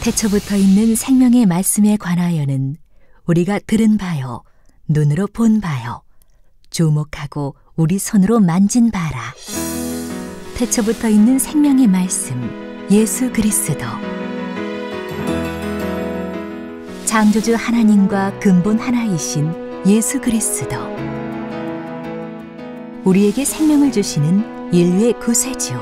태초부터 있는 생명의 말씀에 관하여는 우리가 들은 바요, 눈으로 본 바요, 주목하고 우리 손으로 만진 바라. 태초부터 있는 생명의 말씀, 예수 그리스도. 창조주 하나님과 근본 하나이신 예수 그리스도. 우리에게 생명을 주시는 인류의 구세주.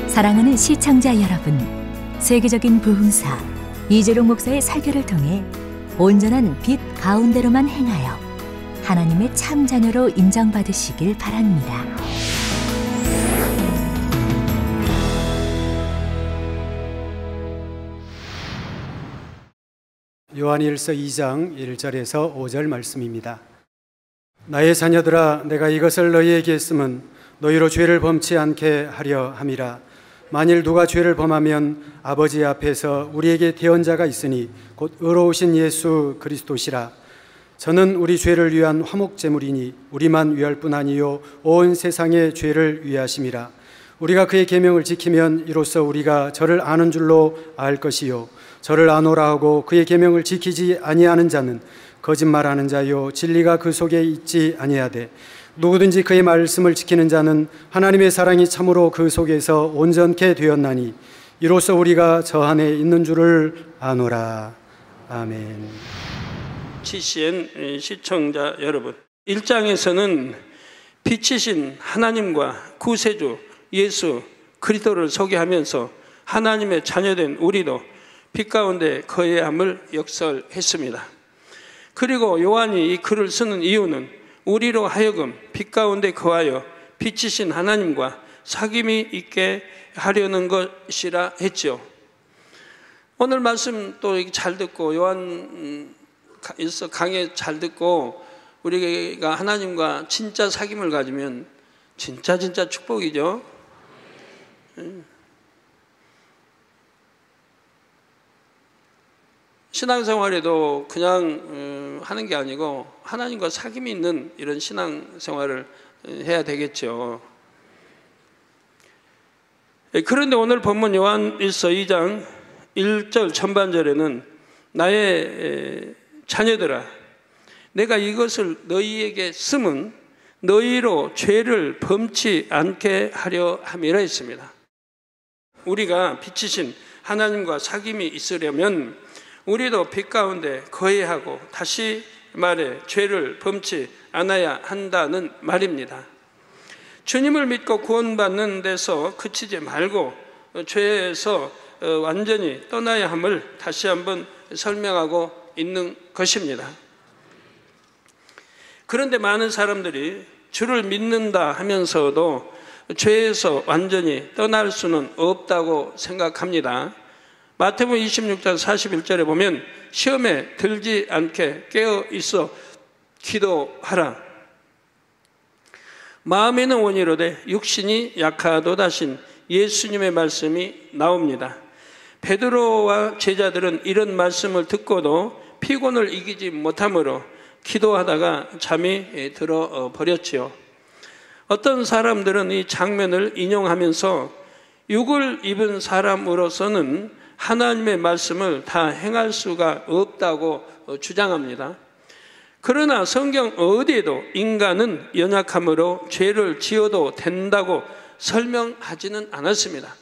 사랑하는 시청자 여러분, 세계적인 부흥사 이재룡 목사의 설교를 통해 온전한 빛 가운데로만 행하여 하나님의 참 자녀로 인정받으시길 바랍니다. 요한일서 2장 1절에서 5절 말씀입니다. 나의 자녀들아, 내가 이것을 너희에게 했음은 너희로 죄를 범치 않게 하려 함이라. 만일 누가 죄를 범하면 아버지 앞에서 우리에게 대언자가 있으니 곧 의로우신 예수 그리스도시라. 저는 우리 죄를 위한 화목제물이니 우리만 위할 뿐 아니요 온 세상의 죄를 위하심이라. 우리가 그의 계명을 지키면 이로써 우리가 저를 아는 줄로 알 것이요 저를 아노라 하고 그의 계명을 지키지 아니하는 자는 거짓말하는 자요 진리가 그 속에 있지 아니하되 누구든지 그의 말씀을 지키는 자는 하나님의 사랑이 참으로 그 속에서 온전케 되었나니 이로써 우리가 저 안에 있는 줄을 아노라. 아멘. GCN 시청자 여러분, 1장에서는 빛이신 하나님과 구세주 예수 그리스도를 소개하면서 하나님의 자녀된 우리도 빛 가운데 거해야 함을 역설했습니다. 그리고 요한이 이 글을 쓰는 이유는 우리로 하여금 빛 가운데 거하여 빛이신 하나님과 사귐이 있게 하려는 것이라 했죠. 오늘 말씀 또 잘 듣고 요한일서 강해 잘 듣고 우리가 하나님과 진짜 사귐을 가지면 진짜 축복이죠. 신앙생활에도 그냥 하는 게 아니고 하나님과 사귐이 있는 이런 신앙생활을 해야 되겠죠. 그런데 오늘 본문 요한일서 2장 1절 전반절에는 나의 자녀들아, 내가 이것을 너희에게 쓰면 너희로 죄를 범치 않게 하려 함이라 했습니다. 우리가 빛이신 하나님과 사귐이 있으려면 우리도 빛 가운데 거해야 하고, 다시 말해 죄를 범치 않아야 한다는 말입니다. 주님을 믿고 구원받는 데서 그치지 말고 죄에서 완전히 떠나야 함을 다시 한번 설명하고 있는 것입니다. 그런데 많은 사람들이 주를 믿는다 하면서도 죄에서 완전히 떠날 수는 없다고 생각합니다. 마태복음 26장 41절에 보면 시험에 들지 않게 깨어 있어 기도하라. 마음에는 원이로되 육신이 약하도다신 예수님의 말씀이 나옵니다. 베드로와 제자들은 이런 말씀을 듣고도 피곤을 이기지 못함으로 기도하다가 잠이 들어 버렸지요. 어떤 사람들은 이 장면을 인용하면서 육을 입은 사람으로서는 하나님의 말씀을 다 행할 수가 없다고 주장합니다. 그러나 성경 어디에도 인간은 연약함으로 죄를 지어도 된다고 설명하지는 않았습니다.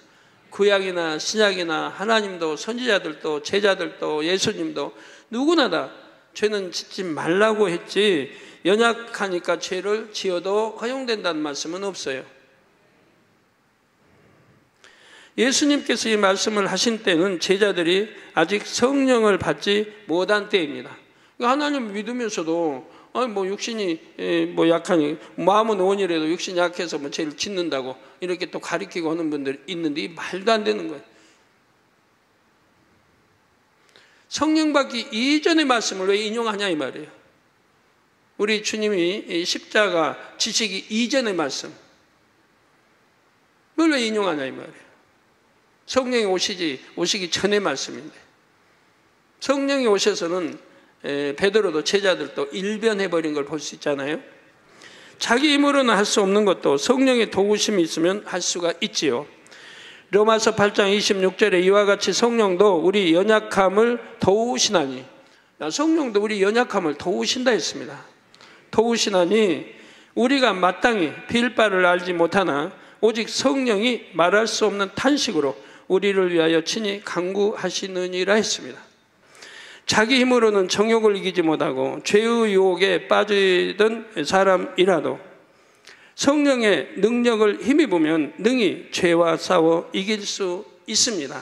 구약이나 신약이나 하나님도 선지자들도 제자들도 예수님도 누구나 다 죄는 짓지 말라고 했지 연약하니까 죄를 지어도 허용된다는 말씀은 없어요. 예수님께서 이 말씀을 하신 때는 제자들이 아직 성령을 받지 못한 때입니다. 하나님 믿으면서도 뭐 육신이 뭐 약하니 마음은 온이라도 육신이 약해서 뭐 죄를 짓는다고 이렇게 또 가리키고 하는 분들이 있는데 이 말도 안 되는 거예요. 성령 받기 이전의 말씀을 왜 인용하냐 이 말이에요. 우리 주님이 십자가 지시기 이전의 말씀 그걸 왜 인용하냐 이 말이에요. 성령이 오시기 전의 말씀인데 성령이 오셔서는 베드로도 제자들도 일변해버린 걸 볼 수 있잖아요. 자기 힘으로는 할 수 없는 것도 성령의 도우심이 있으면 할 수가 있지요. 로마서 8장 26절에 이와 같이 성령도 우리 연약함을 도우시나니, 성령도 우리 연약함을 도우신다 했습니다. 도우시나니 우리가 마땅히 빌 바를 알지 못하나 오직 성령이 말할 수 없는 탄식으로 우리를 위하여 친히 간구하시느니라 했습니다. 자기 힘으로는 정욕을 이기지 못하고 죄의 유혹에 빠지던 사람이라도 성령의 능력을 힘입으면 능히 죄와 싸워 이길 수 있습니다.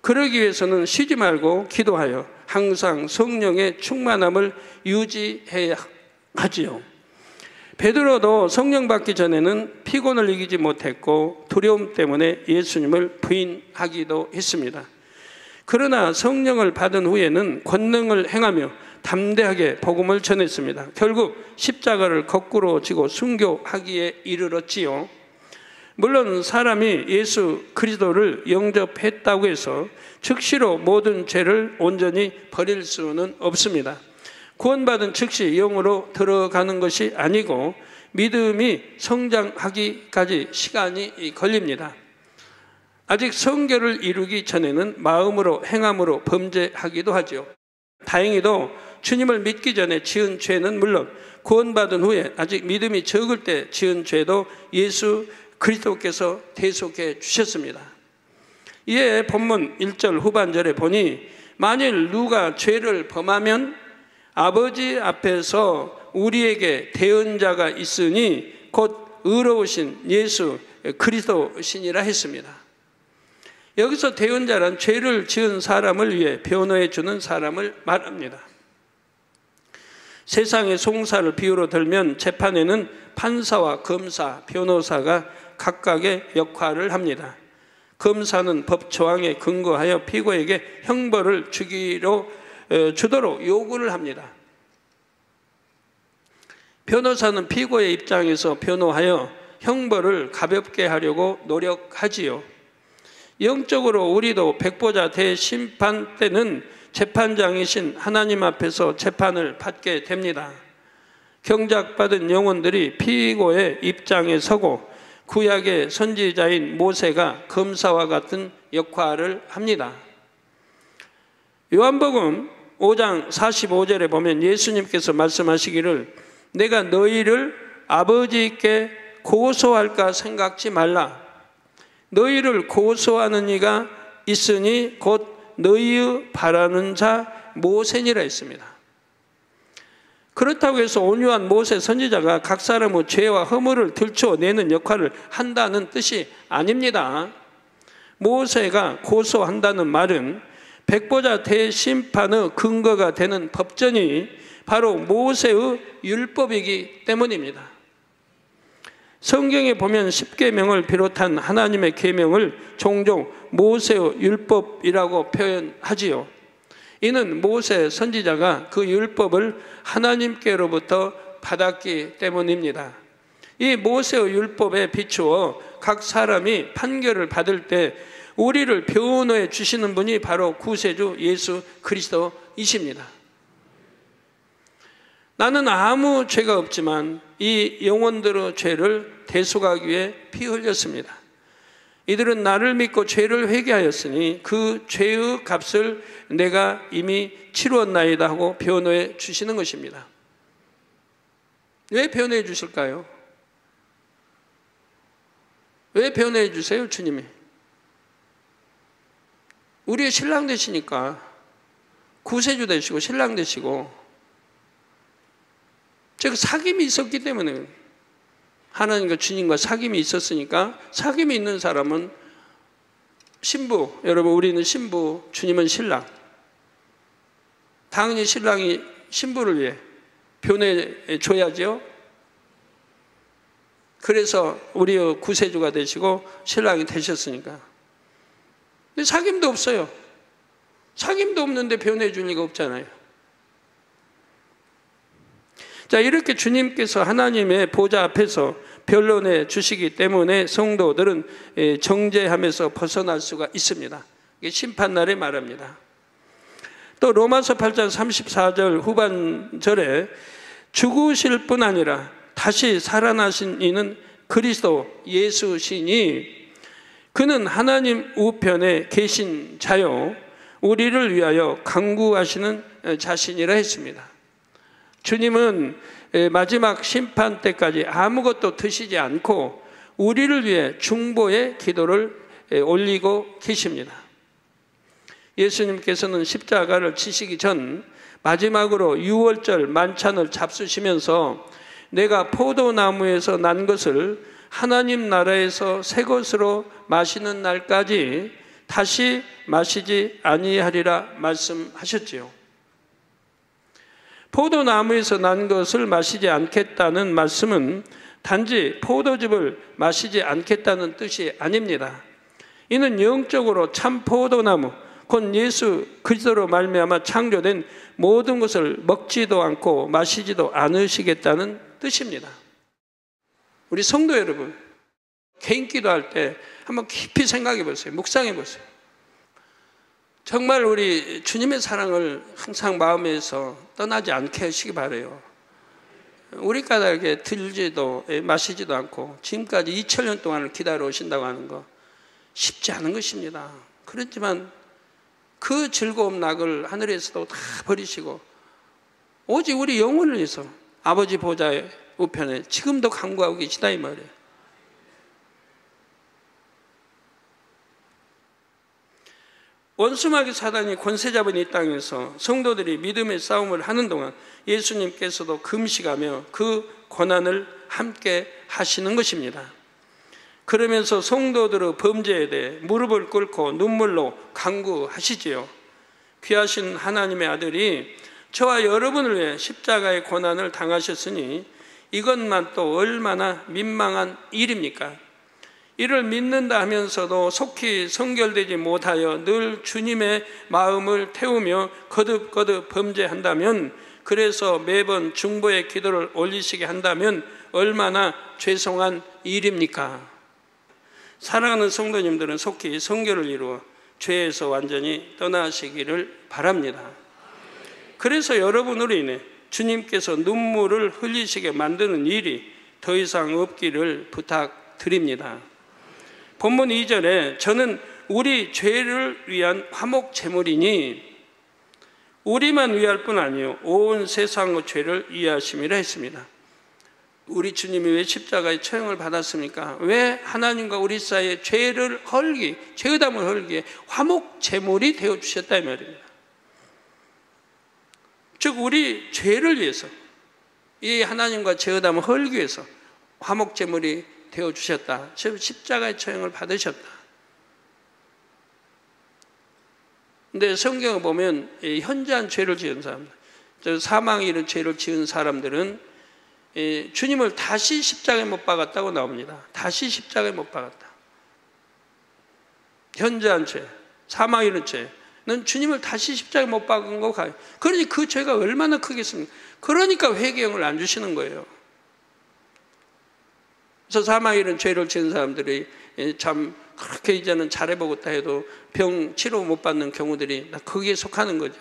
그러기 위해서는 쉬지 말고 기도하여 항상 성령의 충만함을 유지해야 하지요. 베드로도 성령 받기 전에는 피곤을 이기지 못했고 두려움 때문에 예수님을 부인하기도 했습니다. 그러나 성령을 받은 후에는 권능을 행하며 담대하게 복음을 전했습니다. 결국 십자가를 거꾸로 지고 순교하기에 이르렀지요. 물론 사람이 예수 그리스도를 영접했다고 해서 즉시로 모든 죄를 온전히 버릴 수는 없습니다. 구원받은 즉시 영으로 들어가는 것이 아니고 믿음이 성장하기까지 시간이 걸립니다. 아직 성결을 이루기 전에는 마음으로 행함으로 범죄하기도 하죠. 다행히도 주님을 믿기 전에 지은 죄는 물론 구원받은 후에 아직 믿음이 적을 때 지은 죄도 예수 그리스도께서 대속해 주셨습니다. 이에 본문 1절 후반절에 보니 만일 누가 죄를 범하면 아버지 앞에서 우리에게 대언자가 있으니 곧 의로우신 예수 그리스도시니라 했습니다. 여기서 대언자란 죄를 지은 사람을 위해 변호해 주는 사람을 말합니다. 세상의 송사를 비유로 들면 재판에는 판사와 검사, 변호사가 각각의 역할을 합니다. 검사는 법 조항에 근거하여 피고에게 형벌을 주도록 요구를 합니다. 변호사는 피고의 입장에서 변호하여 형벌을 가볍게 하려고 노력하지요. 영적으로 우리도 백보자 대심판 때는 재판장이신 하나님 앞에서 재판을 받게 됩니다. 경작받은 영혼들이 피고의 입장에 서고 구약의 선지자인 모세가 검사와 같은 역할을 합니다. 요한복음 5장 45절에 보면 예수님께서 말씀하시기를 내가 너희를 아버지께 고소할까 생각지 말라. 너희를 고소하는 이가 있으니 곧 너희의 바라는 자 모세니라 했습니다. 그렇다고 해서 온유한 모세 선지자가 각 사람의 죄와 허물을 들춰내는 역할을 한다는 뜻이 아닙니다. 모세가 고소한다는 말은 백보자 대심판의 근거가 되는 법전이 바로 모세의 율법이기 때문입니다. 성경에 보면 십계명을 비롯한 하나님의 계명을 종종 모세의 율법이라고 표현하지요. 이는 모세 선지자가 그 율법을 하나님께로부터 받았기 때문입니다. 이 모세의 율법에 비추어 각 사람이 판결을 받을 때 우리를 변호해 주시는 분이 바로 구세주 예수 그리스도이십니다. 나는 아무 죄가 없지만 이 영혼들의 죄를 대속하기 위해 피 흘렸습니다. 이들은 나를 믿고 죄를 회개하였으니 그 죄의 값을 내가 이미 치루었나이다 하고 변호해 주시는 것입니다. 왜 변호해 주실까요? 왜 변호해 주세요, 주님이? 우리의 신랑 되시니까, 구세주 되시고 신랑 되시고, 제가 사귐이 있었기 때문에, 하나님과 주님과 사귐이 있었으니까, 사귐이 있는 사람은 신부, 여러분 우리는 신부, 주님은 신랑. 당연히 신랑이 신부를 위해 변해줘야죠. 그래서 우리의 구세주가 되시고 신랑이 되셨으니까. 근데 사귐도 없어요. 사귐도 없는데 변해줄 리가 없잖아요. 자, 이렇게 주님께서 하나님의 보좌 앞에서 변론해 주시기 때문에 성도들은 정죄함에서 벗어날 수가 있습니다. 이게 심판날에 말합니다. 또 로마서 8장 34절 후반절에 죽으실 뿐 아니라 다시 살아나신 이는 그리스도 예수시니 그는 하나님 우편에 계신 자요 우리를 위하여 간구하시는 자신이라 했습니다. 주님은 마지막 심판 때까지 아무것도 드시지 않고 우리를 위해 중보의 기도를 올리고 계십니다. 예수님께서는 십자가를 지시기 전 마지막으로 유월절 만찬을 잡수시면서 내가 포도나무에서 난 것을 하나님 나라에서 새 것으로 마시는 날까지 다시 마시지 아니하리라 말씀하셨지요. 포도나무에서 난 것을 마시지 않겠다는 말씀은 단지 포도즙을 마시지 않겠다는 뜻이 아닙니다. 이는 영적으로 참 포도나무 곧 예수 그리스도로 말미암아 창조된 모든 것을 먹지도 않고 마시지도 않으시겠다는 뜻입니다. 우리 성도 여러분, 개인 기도할 때 한번 깊이 생각해 보세요. 묵상해 보세요. 정말 우리 주님의 사랑을 항상 마음에서 떠나지 않게 하시기 바라요. 우리 까닭에 들지도 마시지도 않고 지금까지 2000년 동안을 기다려 오신다고 하는 거 쉽지 않은 것입니다. 그렇지만 그 즐거움 낙을 하늘에서도 다 버리시고 오직 우리 영혼을 위해서 아버지 보좌의 우편에 지금도 간구하고 계시다 이 말이에요. 원수마귀 사단이 권세 잡은 이 땅에서 성도들이 믿음의 싸움을 하는 동안 예수님께서도 금식하며 그 고난을 함께 하시는 것입니다. 그러면서 성도들의 범죄에 대해 무릎을 꿇고 눈물로 간구하시지요. 귀하신 하나님의 아들이 저와 여러분을 위해 십자가의 고난을 당하셨으니 이것만 또 얼마나 민망한 일입니까? 이를 믿는다 하면서도 속히 성결되지 못하여 늘 주님의 마음을 태우며 거듭거듭 범죄한다면, 그래서 매번 중보의 기도를 올리시게 한다면 얼마나 죄송한 일입니까? 사랑하는 성도님들은 속히 성결을 이루어 죄에서 완전히 떠나시기를 바랍니다. 그래서 여러분으로 인해 주님께서 눈물을 흘리시게 만드는 일이 더 이상 없기를 부탁드립니다. 본문 2절에 저는 우리 죄를 위한 화목 제물이니 우리만 위할 뿐 아니요 온 세상의 죄를 위하심이라 했습니다. 우리 주님이 왜 십자가의 처형을 받았습니까? 왜 하나님과 우리 사이에 죄를 헐기, 죄의담을 헐기에 화목 제물이 되어 주셨다 이 말입니다. 즉 우리 죄를 위해서, 이 하나님과 죄의담을 헐기 위해서 화목 제물이 되어 주셨다. 즉 십자가의 처형을 받으셨다. 근데 성경을 보면 현저한 죄를 지은 사람들, 사망에 이른 죄를 지은 사람들은 주님을 다시 십자가에 못 박았다고 나옵니다. 다시 십자가에 못 박았다. 현저한 죄, 사망에 이른 죄는 주님을 다시 십자가에 못 박은 거 가요. 그러니 그 죄가 얼마나 크겠습니까? 그러니까 회개형을 안 주시는 거예요. 그래서 사망에 이른 죄를 지은 사람들이 참 그렇게 이제는 잘해보겠다 해도 병 치료 못 받는 경우들이 거기에 속하는 거죠.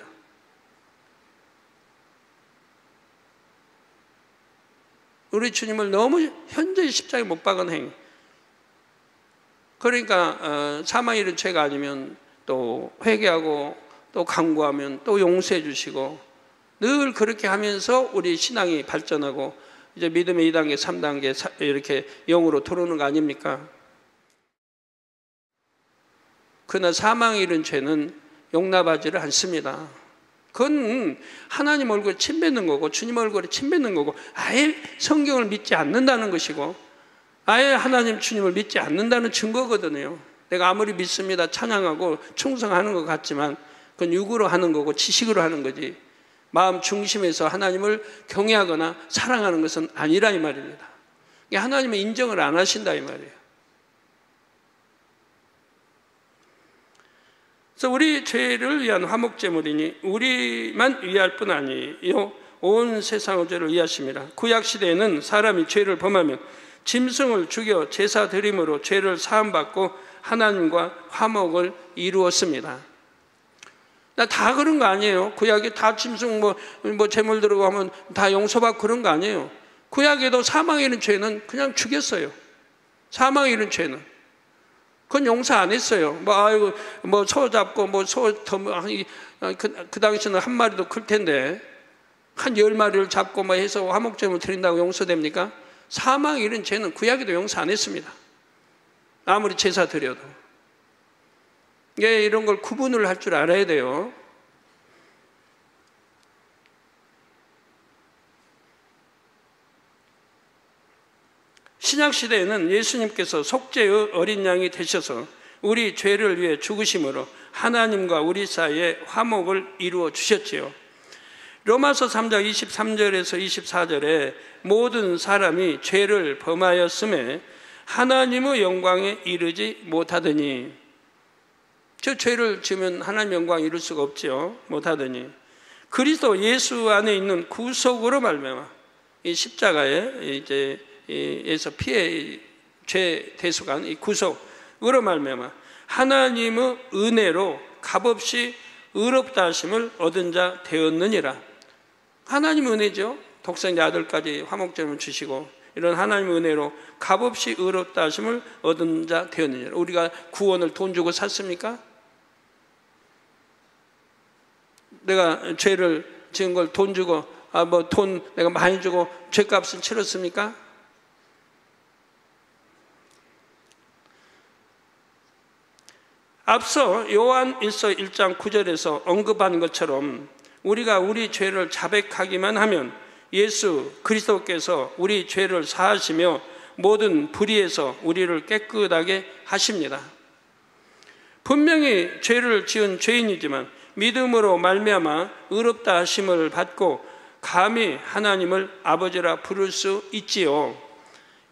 우리 주님을 너무 현저히 십자가에 못 박은 행위. 그러니까 사망에 이른 죄가 아니면 또 회개하고 또 간구하면 또 용서해 주시고 늘 그렇게 하면서 우리 신앙이 발전하고 이제 믿음의 2단계, 3단계 이렇게 영으로 들어오는 거 아닙니까? 그러나 사망에 이른 죄는 용납하지를 않습니다. 그건 하나님 얼굴에 침 뱉는 거고 주님 얼굴에 침 뱉는 거고 아예 성경을 믿지 않는다는 것이고 아예 하나님 주님을 믿지 않는다는 증거거든요. 내가 아무리 믿습니다 찬양하고 충성하는 것 같지만 그건 육으로 하는 거고 지식으로 하는 거지 마음 중심에서 하나님을 경외하거나 사랑하는 것은 아니라 이 말입니다. 하나님의 인정을 안 하신다 이 말이에요. 그래서 우리 죄를 위한 화목제물이니 우리만 위할 뿐 아니요 온 세상의 죄를 위하십니다. 구약시대에는 사람이 죄를 범하면 짐승을 죽여 제사 드림으로 죄를 사함받고 하나님과 화목을 이루었습니다. 다 그런 거 아니에요. 구약에 다 짐승 뭐 제물 들어가고 하면 다 용서받고 그런 거 아니에요. 구약에도 사망에 이른 죄는 그냥 죽였어요. 사망에 이른 죄는 그건 용서 안 했어요. 소 잡고 그 당시는 한 마리도 클 텐데 한 10마리를 잡고 해서 화목제물 드린다고 용서됩니까? 사망에 이른 죄는 구약에도 용서 안 했습니다. 아무리 제사 드려도. 이런 걸 구분을 할 줄 알아야 돼요. 신약시대에는 예수님께서 속죄의 어린 양이 되셔서 우리 죄를 위해 죽으심으로 하나님과 우리 사이에 화목을 이루어 주셨지요. 로마서 3장 23절에서 24절에 모든 사람이 죄를 범하였음에 하나님의 영광에 이르지 못하더니 저 죄를 지으면 하나님 영광 이룰 수가 없지요. 못하더니 그리스도 예수 안에 있는 구속으로 말미암아 이 십자가에 에서 피해 죄 대속한 이 구속으로 말미암아 하나님의 은혜로 값없이 의롭다 하심을 얻은 자 되었느니라. 하나님의 은혜죠. 독생자 아들까지 화목제물을 주시고 이런 하나님의 은혜로 값없이 의롭다 하심을 얻은 자 되었느니라. 우리가 구원을 돈 주고 샀습니까? 내가 죄를 지은 걸 돈 주고 돈 내가 많이 주고 죄값을 치렀습니까? 앞서 요한 1서 1장 9절에서 언급한 것처럼 우리가 우리 죄를 자백하기만 하면 예수 그리스도께서 우리 죄를 사하시며 모든 불의에서 우리를 깨끗하게 하십니다. 분명히 죄를 지은 죄인이지만 믿음으로 말미암아 의롭다 하심을 받고 감히 하나님을 아버지라 부를 수 있지요.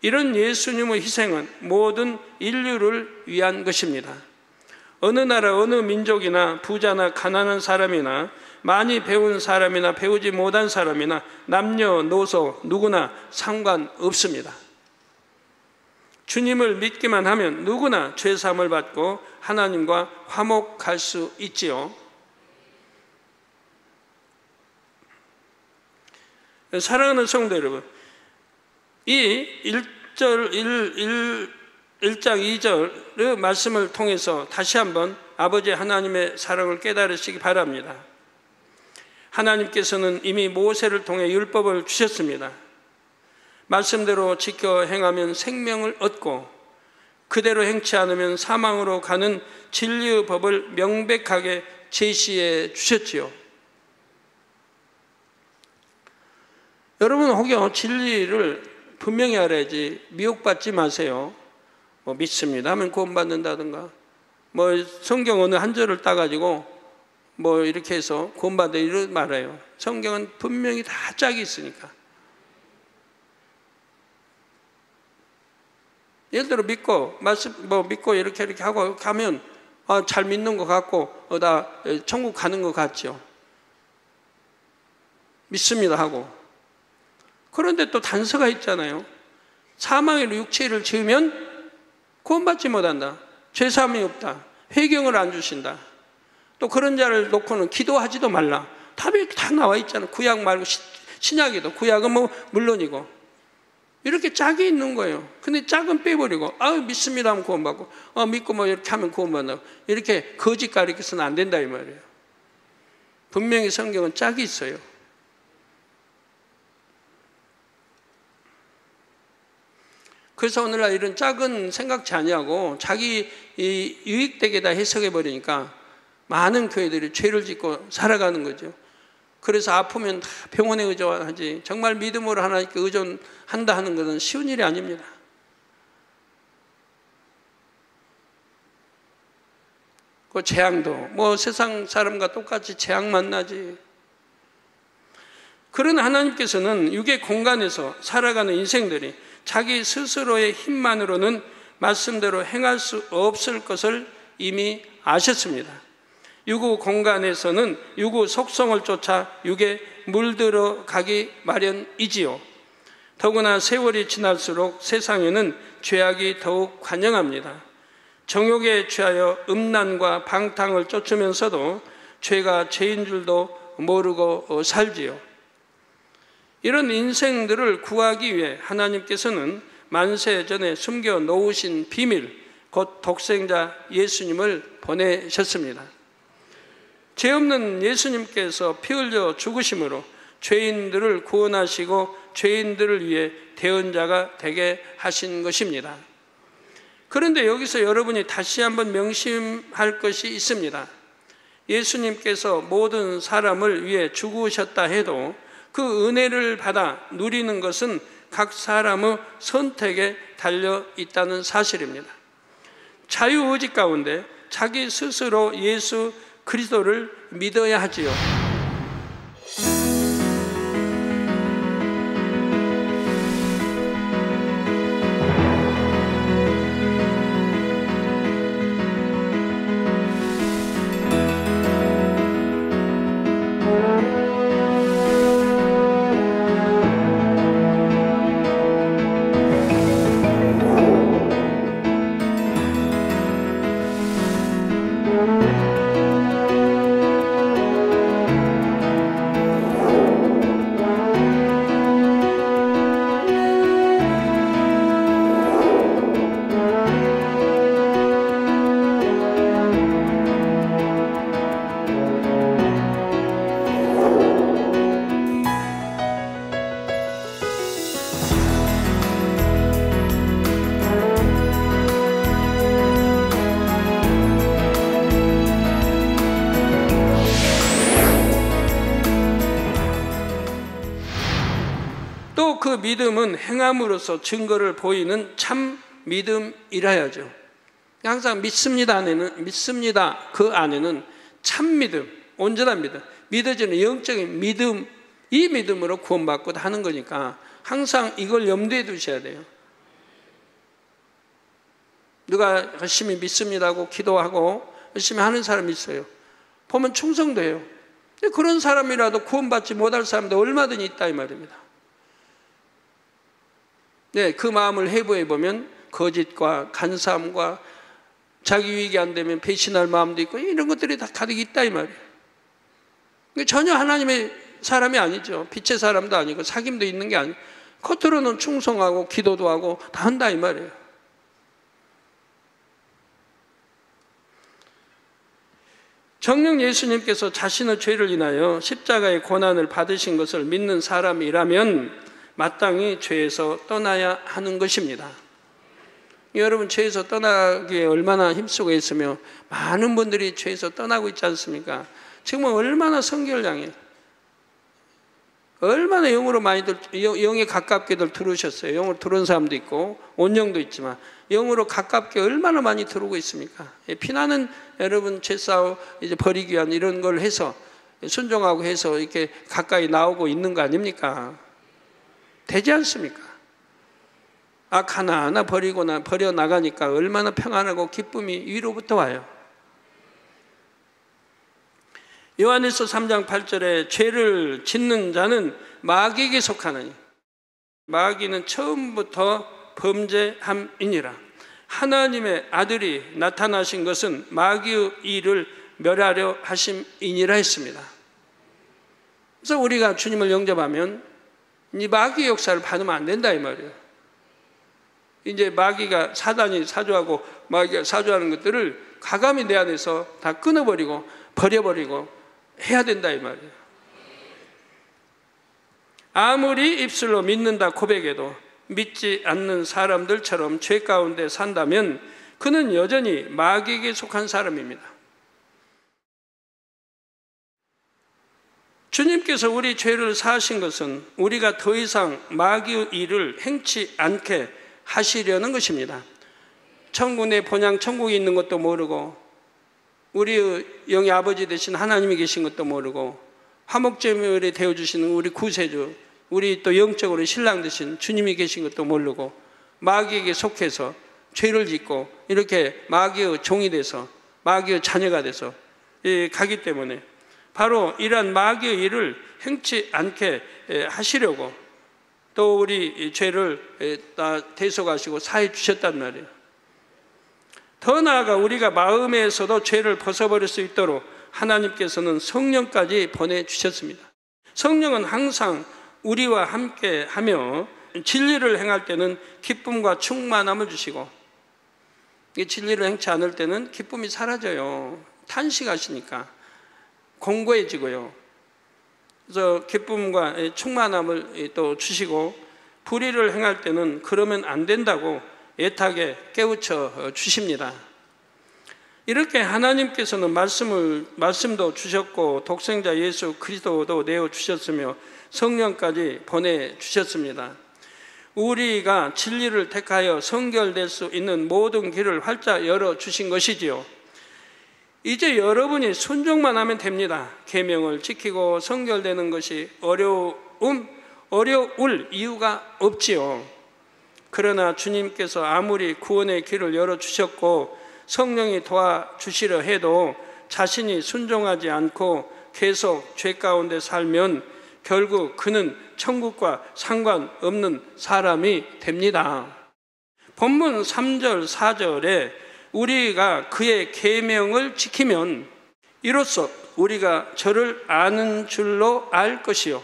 이런 예수님의 희생은 모든 인류를 위한 것입니다. 어느 나라 어느 민족이나 부자나 가난한 사람이나 많이 배운 사람이나 배우지 못한 사람이나 남녀노소 누구나 상관없습니다. 주님을 믿기만 하면 누구나 죄사함을 받고 하나님과 화목할 수 있지요. 사랑하는 성도 여러분, 이 1장 2절의 말씀을 통해서 다시 한번 아버지 하나님의 사랑을 깨달으시기 바랍니다. 하나님께서는 이미 모세를 통해 율법을 주셨습니다. 말씀대로 지켜 행하면 생명을 얻고 그대로 행치 않으면 사망으로 가는 진리의 법을 명백하게 제시해 주셨지요. 여러분 혹여 진리를 분명히 알아야지 미혹받지 마세요. 믿습니다 하면 구원받는다든가 성경 어느 한 절을 따가지고 이렇게 해서 구원받는다 이러지 말아요. 성경은 분명히 다 짝이 있으니까. 예를 들어 믿고 믿고 이렇게 하고 가면 잘 믿는 것 같고 나 천국 가는 것 같죠. 믿습니다 하고. 그런데 또 단서가 있잖아요. 사망의 육체를 지으면 구원받지 못한다. 죄사함이 없다. 회경을 안 주신다. 또 그런 자를 놓고는 기도하지도 말라. 답이 다 나와 있잖아요. 구약 말고 신약에도. 구약은 물론이고. 이렇게 짝이 있는 거예요. 근데 짝은 빼버리고 믿습니다 하면 구원받고 믿고 이렇게 하면 구원받는다고. 이렇게 거짓 가르쳐서는 안 된다 이 말이에요. 분명히 성경은 짝이 있어요. 그래서 오늘날 이런 짝은 생각지 아니하고 자기 유익되게 다 해석해 버리니까 많은 교회들이 죄를 짓고 살아가는 거죠. 그래서 아프면 다 병원에 의존하지 정말 믿음으로 하나님께 의존한다 하는 것은 쉬운 일이 아닙니다. 그 재앙도 뭐 세상 사람과 똑같이 재앙 만나지. 그런 하나님께서는 육의 공간에서 살아가는 인생들이 자기 스스로의 힘만으로는 말씀대로 행할 수 없을 것을 이미 아셨습니다. 유구 공간에서는 유구 속성을 쫓아 육에 물들어 가기 마련이지요. 더구나 세월이 지날수록 세상에는 죄악이 더욱 관영합니다. 정욕에 취하여 음란과 방탕을 쫓으면서도 죄가 죄인 줄도 모르고 살지요. 이런 인생들을 구하기 위해 하나님께서는 만세 전에 숨겨 놓으신 비밀, 곧 독생자 예수님을 보내셨습니다. 죄 없는 예수님께서 피 흘려 죽으심으로 죄인들을 구원하시고 죄인들을 위해 대언자가 되게 하신 것입니다. 그런데 여기서 여러분이 다시 한번 명심할 것이 있습니다. 예수님께서 모든 사람을 위해 죽으셨다 해도 그 은혜를 받아 누리는 것은 각 사람의 선택에 달려 있다는 사실입니다. 자유의지 가운데 자기 스스로 예수 그리스도를 믿어야 하지요. 그 믿음은 행함으로써 증거를 보이는 참 믿음이라야죠. 항상 믿습니다 안에는, 믿습니다 그 안에는 참 믿음, 온전한 믿음, 믿어지는 영적인 믿음, 이 믿음으로 구원받고 하는 거니까 항상 이걸 염두에 두셔야 돼요. 누가 열심히 믿습니다고 기도하고 열심히 하는 사람이 있어요. 보면 충성돼요. 근데 그런 사람이라도 구원받지 못할 사람도 얼마든지 있다 이 말입니다. 네, 그 마음을 해부해 보면 거짓과 간사함과 자기 유익이 안 되면 배신할 마음도 있고 이런 것들이 다 가득 있다 이 말이에요. 전혀 하나님의 사람이 아니죠. 빛의 사람도 아니고 사귐도 있는 게 아니고 겉으로는 충성하고 기도도 하고 다 한다 이 말이에요. 정녕 예수님께서 자신의 죄를 인하여 십자가의 고난을 받으신 것을 믿는 사람이라면 마땅히 죄에서 떠나야 하는 것입니다. 여러분 죄에서 떠나기에 얼마나 힘쓰고 있으며 많은 분들이 죄에서 떠나고 있지 않습니까? 지금은 얼마나 성결을 향해 얼마나 영으로 많이들 영에 가깝게들 들으셨어요. 영으로 들은 사람도 있고 온영도 있지만 영으로 가깝게 얼마나 많이 들어오고 있습니까? 피나는 여러분 죄싸움 이제 버리기 위한 이런 걸 해서 순종하고 해서 이렇게 가까이 나오고 있는 거 아닙니까? 되지 않습니까? 악 하나하나 버려 나가니까 얼마나 평안하고 기쁨이 위로부터 와요. 요한일서 3장 8절에 죄를 짓는 자는 마귀에게 속하느니 마귀는 처음부터 범죄함이니라. 하나님의 아들이 나타나신 것은 마귀의 일을 멸하려 하심이니라 했습니다. 그래서 우리가 주님을 영접하면 이 마귀의 역사를 받으면 안 된다 이 말이에요. 이제 마귀가 사단이 사주하고 마귀가 사주하는 것들을 가감히 내 안에서 다 끊어버리고 버려버리고 해야 된다 이 말이에요. 아무리 입술로 믿는다 고백해도 믿지 않는 사람들처럼 죄 가운데 산다면 그는 여전히 마귀에게 속한 사람입니다. 주님께서 우리 죄를 사하신 것은 우리가 더 이상 마귀의 일을 행치 않게 하시려는 것입니다. 천국 내 본향 천국이 있는 것도 모르고 우리 영의 아버지 되신 하나님이 계신 것도 모르고, 화목제물이 되어주시는 우리 구세주, 우리 또 영적으로 신랑 되신 주님이 계신 것도 모르고 마귀에게 속해서 죄를 짓고 이렇게 마귀의 종이 돼서, 마귀의 자녀가 돼서 가기 때문에 바로 이러한 마귀의 일을 행치 않게 하시려고 또 우리 죄를 다 대속하시고 사해 주셨단 말이에요. 더 나아가 우리가 마음에서도 죄를 벗어버릴 수 있도록 하나님께서는 성령까지 보내주셨습니다. 성령은 항상 우리와 함께 하며 진리를 행할 때는 기쁨과 충만함을 주시고, 이 진리를 행치 않을 때는 기쁨이 사라져요. 탄식하시니까 공고해지고요. 그래서 기쁨과 충만함을 또 주시고, 불의를 행할 때는 그러면 안 된다고 애타게 깨우쳐 주십니다. 이렇게 하나님께서는 말씀도 주셨고 독생자 예수 그리스도도 내어 주셨으며 성령까지 보내주셨습니다. 우리가 진리를 택하여 성결될 수 있는 모든 길을 활짝 열어주신 것이지요. 이제 여러분이 순종만 하면 됩니다. 계명을 지키고 성결되는 것이 어려울 이유가 없지요. 그러나 주님께서 아무리 구원의 길을 열어주셨고 성령이 도와주시려 해도 자신이 순종하지 않고 계속 죄 가운데 살면 결국 그는 천국과 상관없는 사람이 됩니다. 본문 3절 4절에 우리가 그의 계명을 지키면 이로써 우리가 저를 아는 줄로 알 것이요.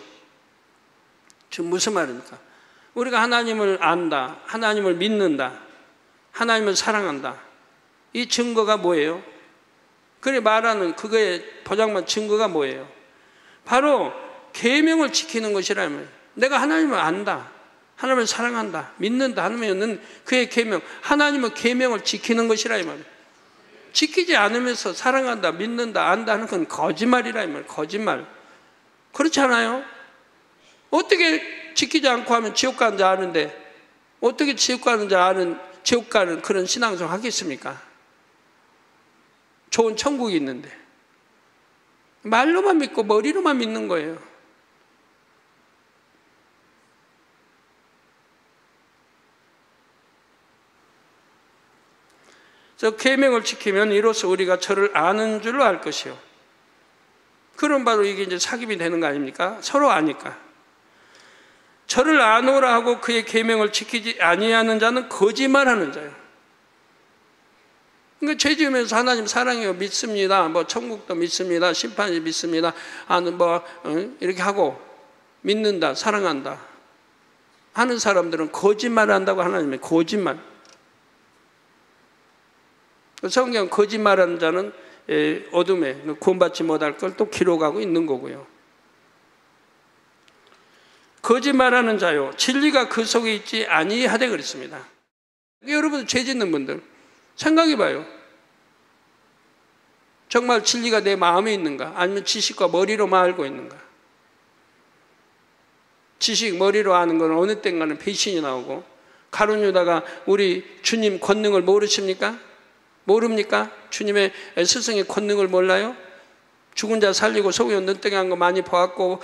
지금 무슨 말입니까? 우리가 하나님을 안다, 하나님을 믿는다, 하나님을 사랑한다. 이 증거가 뭐예요? 그래 말하는 그거의 보장만 증거가 뭐예요? 바로 계명을 지키는 것이라면, 내가 하나님을 안다, 하나님을 사랑한다, 믿는다 하면은 그의 계명, 하나님의 계명을 지키는 것이라 이 말이에요. 지키지 않으면서 사랑한다, 믿는다, 안다 하는 건 거짓말이라 이 말이에요. 거짓말. 그렇지 않아요? 어떻게 지키지 않고 하면 지옥 가는 줄 아는데 어떻게 지옥 가는 줄 아는 지옥 가는 그런 신앙생활 하겠습니까? 좋은 천국이 있는데 말로만 믿고 머리로만 믿는 거예요. 저 계명을 지키면 이로써 우리가 저를 아는 줄로 알 것이요. 그럼 바로 이게 이제 사귐이 되는 거 아닙니까? 서로 아니까. 저를 아노라 하고 그의 계명을 지키지 아니하는 자는 거짓말하는 자예요. 그러니까 죄 지으면서 하나님 사랑해요, 믿습니다, 뭐 천국도 믿습니다, 심판이 믿습니다, 이렇게 하고 믿는다, 사랑한다 하는 사람들은 거짓말한다고 하나님의 거짓말. 성경 거짓말하는 자는 어둠에 구원받지 못할 걸 또 기록하고 있는 거고요. 거짓말하는 자요 진리가 그 속에 있지 아니하되 그랬습니다. 여러분 죄 짓는 분들 생각해 봐요. 정말 진리가 내 마음에 있는가? 아니면 지식과 머리로만 알고 있는가? 지식 머리로 아는 건 어느 땐가는 배신이 나오고, 가룟 유다가 우리 주님 권능을 모르십니까? 모릅니까? 주님의 스승의 권능을 몰라요? 죽은 자 살리고 속여 눈뜨게 한 거 많이 보았고,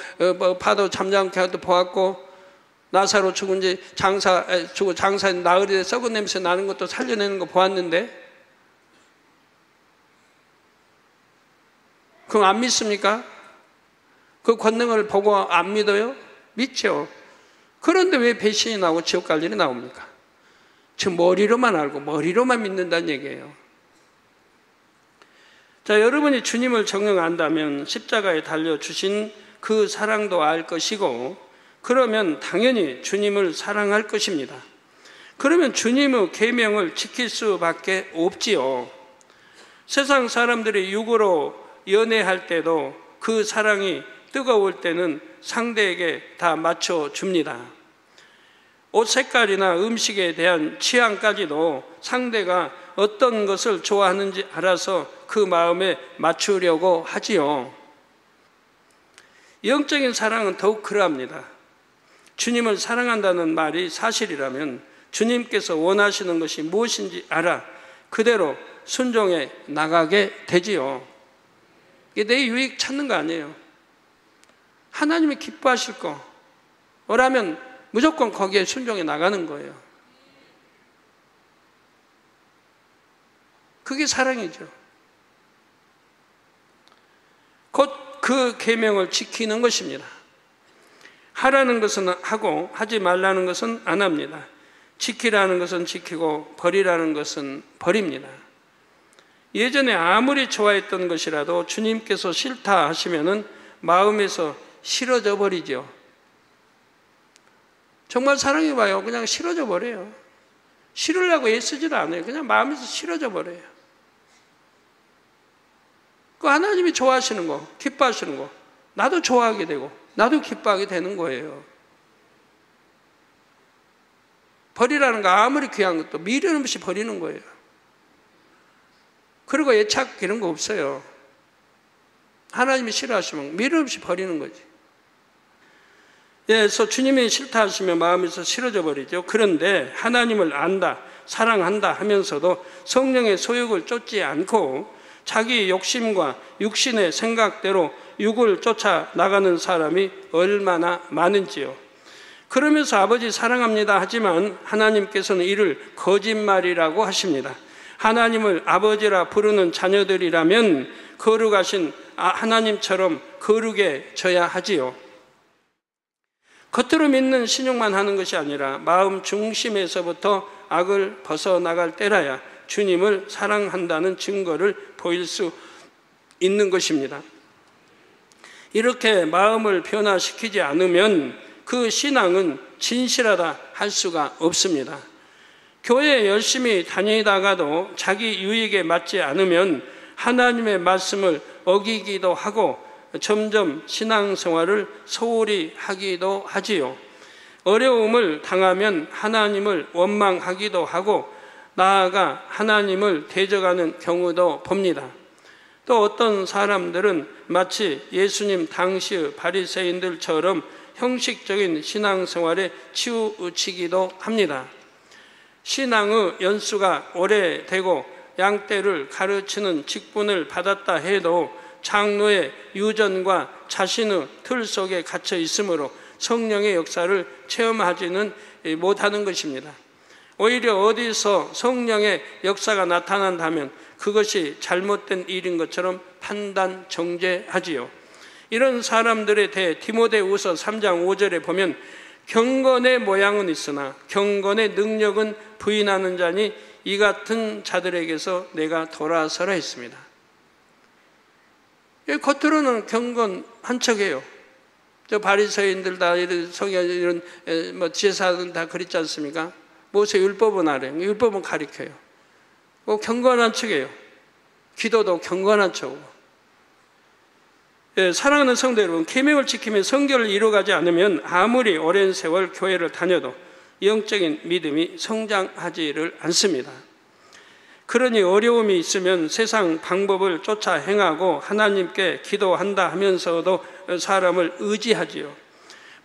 파도 잠잠케 하도 보았고, 나사로 죽은 지 장사에 나흘에 썩은 냄새 나는 것도 살려내는 거 보았는데, 그럼 안 믿습니까? 그 권능을 보고 안 믿어요? 믿죠. 그런데 왜 배신이 나오고 지옥 갈 일이 나옵니까? 지금 머리로만 알고 머리로만 믿는다는 얘기예요. 자, 여러분이 주님을 정녕 안다면 십자가에 달려주신 그 사랑도 알 것이고, 그러면 당연히 주님을 사랑할 것입니다. 그러면 주님의 계명을 지킬 수밖에 없지요. 세상 사람들이 육으로 연애할 때도 그 사랑이 뜨거울 때는 상대에게 다 맞춰줍니다. 옷 색깔이나 음식에 대한 취향까지도 상대가 어떤 것을 좋아하는지 알아서 그 마음에 맞추려고 하지요. 영적인 사랑은 더욱 그러합니다. 주님을 사랑한다는 말이 사실이라면 주님께서 원하시는 것이 무엇인지 알아 그대로 순종해 나가게 되지요. 이게 내 유익 찾는 거 아니에요. 하나님이 기뻐하실 거라면 무조건 거기에 순종해 나가는 거예요. 그게 사랑이죠. 곧 그 계명을 지키는 것입니다. 하라는 것은 하고 하지 말라는 것은 안 합니다. 지키라는 것은 지키고 버리라는 것은 버립니다. 예전에 아무리 좋아했던 것이라도 주님께서 싫다 하시면은 마음에서 싫어져 버리죠. 정말 사랑해봐요. 그냥 싫어져 버려요. 싫으려고 애쓰지도 않아요. 그냥 마음에서 싫어져 버려요. 그 하나님이 좋아하시는 거, 기뻐하시는 거, 나도 좋아하게 되고, 나도 기뻐하게 되는 거예요. 버리라는 거 아무리 귀한 것도 미련 없이 버리는 거예요. 그리고 애착 이런 거 없어요. 하나님이 싫어하시면 미련 없이 버리는 거지. 그래서 주님이 싫다 하시면 마음에서 싫어져 버리죠. 그런데 하나님을 안다, 사랑한다 하면서도 성령의 소욕을 쫓지 않고 자기 욕심과 육신의 생각대로 육을 쫓아 나가는 사람이 얼마나 많은지요. 그러면서 아버지 사랑합니다 하지만 하나님께서는 이를 거짓말이라고 하십니다. 하나님을 아버지라 부르는 자녀들이라면 거룩하신 하나님처럼 거룩해져야 하지요. 겉으로 믿는 신용만 하는 것이 아니라 마음 중심에서부터 악을 벗어나갈 때라야 주님을 사랑한다는 증거를 보일 수 있는 것입니다. 이렇게 마음을 변화시키지 않으면 그 신앙은 진실하다 할 수가 없습니다. 교회에 열심히 다니다가도 자기 유익에 맞지 않으면 하나님의 말씀을 어기기도 하고 점점 신앙생활을 소홀히 하기도 하지요. 어려움을 당하면 하나님을 원망하기도 하고 나아가 하나님을 대적하는 경우도 봅니다. 또 어떤 사람들은 마치 예수님 당시의 바리새인들처럼 형식적인 신앙생활에 치우치기도 합니다. 신앙의 연수가 오래되고 양떼를 가르치는 직분을 받았다 해도 장로의 유전과 자신의 틀 속에 갇혀 있으므로 성령의 역사를 체험하지는 못하는 것입니다. 오히려 어디서 성령의 역사가 나타난다면 그것이 잘못된 일인 것처럼 판단, 정죄하지요. 이런 사람들에 대해 디모데후서 3장 5절에 보면 경건의 모양은 있으나 경건의 능력은 부인하는 자니 이 같은 자들에게서 내가 돌아서라 했습니다. 겉으로는 경건한 척이에요. 저 바리새인들 다 이런 성경 이런 제사들 다 그랬지 않습니까? 모세 율법은 아래요. 율법은 가리켜요. 경건한 척이에요. 기도도 경건한 척이고. 사랑하는 성도 여러분, 계명을 지키며 성결을 이루어가지 않으면 아무리 오랜 세월 교회를 다녀도 영적인 믿음이 성장하지를 않습니다. 그러니 어려움이 있으면 세상 방법을 쫓아 행하고 하나님께 기도한다 하면서도 사람을 의지하지요.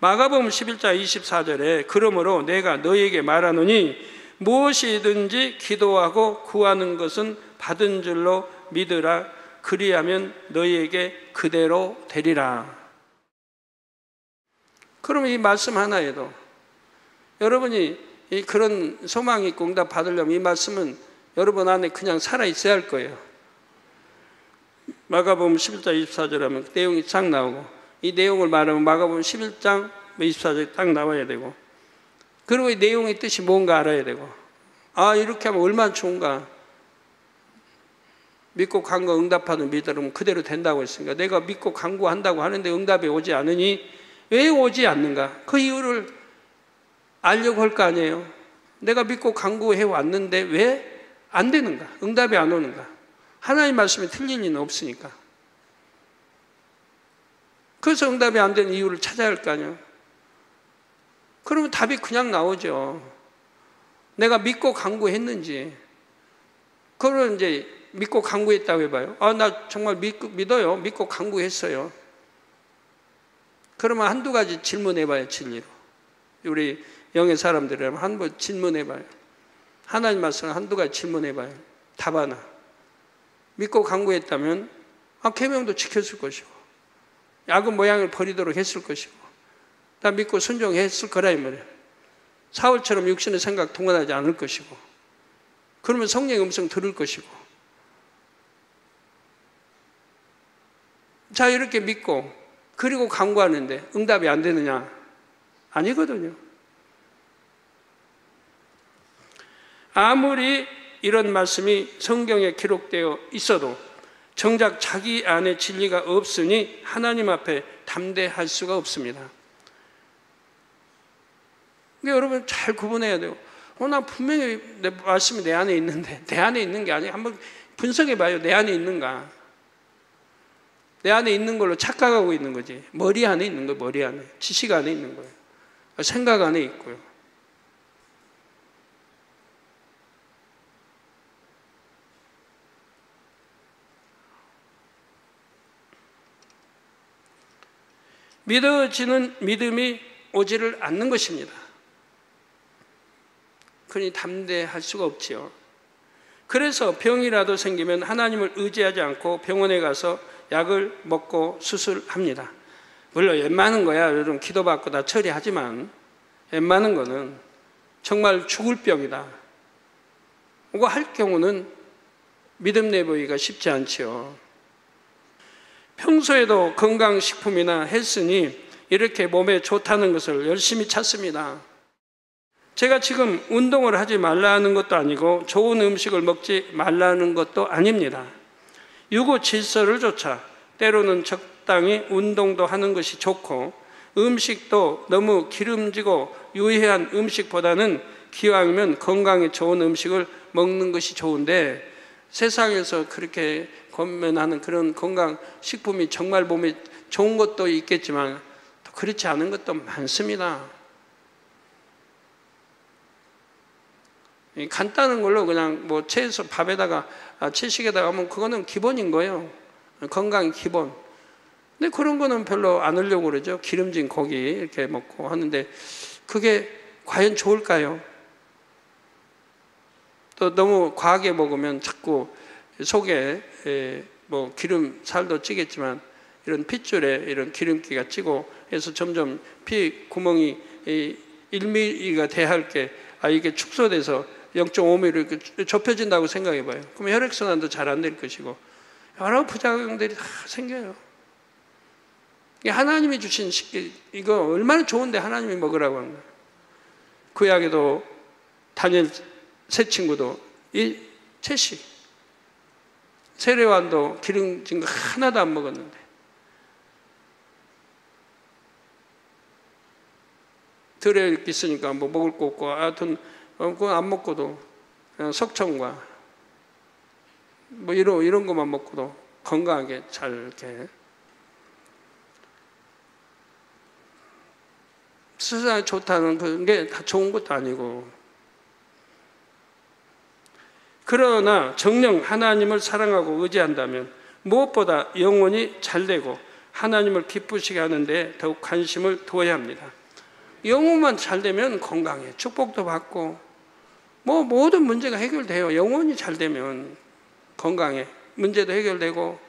마가복음 11장 24절에 그러므로 내가 너희에게 말하노니 무엇이든지 기도하고 구하는 것은 받은 줄로 믿으라. 그리하면 너희에게 그대로 되리라. 그러면 이 말씀 하나에도 여러분이 그런 소망이 있고 응답 받으려면 이 말씀은 여러분 안에 그냥 살아있어야 할 거예요. 마가복음 11장 24절 하면 그 내용이 쫙 나오고 이 내용을 말하면 마가복음 11장 24절이 딱 나와야 되고 그리고 이 내용의 뜻이 뭔가 알아야 되고 이렇게 하면 얼마나 좋은가. 믿고 간구 응답하는 믿으면 그대로 된다고 했으니까 내가 믿고 간구한다고 하는데 응답이 오지 않으니 왜 오지 않는가? 그 이유를 알려고 할 거 아니에요. 내가 믿고 간구해 왔는데 왜 안 되는가? 응답이 안 오는가? 하나님 말씀이 틀린 리는 없으니까. 그래서 응답이 안 되는 이유를 찾아야 할 거 아니에요. 그러면 답이 그냥 나오죠. 내가 믿고 간구했는지. 그러면 이제 믿고 간구했다고 해봐요. 나 정말 믿어요. 믿고 간구했어요. 그러면 한두 가지 질문해봐요. 진리로. 우리 영의 사람들이라면 한번 질문해봐요. 하나님 말씀을 한두 가지 질문해봐요. 답 하나. 믿고 강구했다면 계명도 지켰을 것이고 악의 모양을 버리도록 했을 것이고 다 믿고 순종했을 거라 이 말이에요. 사울처럼 육신의 생각 동원하지 않을 것이고 그러면 성령의 음성 들을 것이고 자 이렇게 믿고 그리고 강구하는데 응답이 안 되느냐? 아니거든요. 아무리 이런 말씀이 성경에 기록되어 있어도 정작 자기 안에 진리가 없으니 하나님 앞에 담대할 수가 없습니다. 그러니까 여러분 잘 구분해야 돼요. 나 분명히 내 말씀이 내 안에 있는데 내 안에 있는 게 아니에요. 한번 분석해 봐요. 내 안에 있는가? 내 안에 있는 걸로 착각하고 있는 거지. 머리 안에 있는 거예요. 머리 안에. 지식 안에 있는 거예요. 생각 안에 있고요. 믿어지는 믿음이 오지를 않는 것입니다. 그러니 담대할 수가 없지요. 그래서 병이라도 생기면 하나님을 의지하지 않고 병원에 가서 약을 먹고 수술합니다. 물론 웬만한 거야 여러분 기도받고 다 처리하지만 웬만한 거는 정말 죽을 병이다. 그거 할 경우는 믿음 내보기가 쉽지 않지요. 평소에도 건강식품이나 헬스니 이렇게 몸에 좋다는 것을 열심히 찾습니다. 제가 지금 운동을 하지 말라는 것도 아니고 좋은 음식을 먹지 말라는 것도 아닙니다. 유구 질서를 좇아 때로는 적당히 운동도 하는 것이 좋고 음식도 너무 기름지고 유해한 음식보다는 기왕이면 건강에 좋은 음식을 먹는 것이 좋은데 세상에서 그렇게 권면하는 그런 건강식품이 정말 몸에 좋은 것도 있겠지만 또 그렇지 않은 것도 많습니다. 간단한 걸로 그냥 뭐 채에서 밥에다가 채식에다가 하면 그거는 기본인 거예요. 건강 기본. 근데 그런 거는 별로 안 하려고 그러죠. 기름진 고기 이렇게 먹고 하는데 그게 과연 좋을까요? 또 너무 과하게 먹으면 자꾸 속에 뭐 기름 살도 찌겠지만 이런 핏줄에 이런 기름기가 찌고 해서 점점 피 구멍이 1mm가 돼야 할 게 이게 축소돼서 0.5mm 이렇게 좁혀진다고 생각해 봐요. 그러면 혈액순환도 잘 안 될 것이고 여러 부작용들이 다 생겨요. 하나님이 주신 이거 얼마나 좋은데 하나님이 먹으라고 하는 거예요. 구약에도 다니엘 새 친구도 이 채식 세례요한도 기름진 거 하나도 안 먹었는데 들에 이렇게 있으니까 뭐 먹을 거 없고 하여튼 그건 안 먹고도 그냥 석청과 뭐 이런 것만 먹고도 건강하게 잘 이렇게 세상에 좋다는 게 다 좋은 것도 아니고 그러나 정녕 하나님을 사랑하고 의지한다면 무엇보다 영혼이 잘되고 하나님을 기쁘시게 하는데 더욱 관심을 두어야 합니다. 영혼만 잘되면 건강해 축복도 받고 뭐 모든 문제가 해결돼요. 영혼이 잘되면 건강해 문제도 해결되고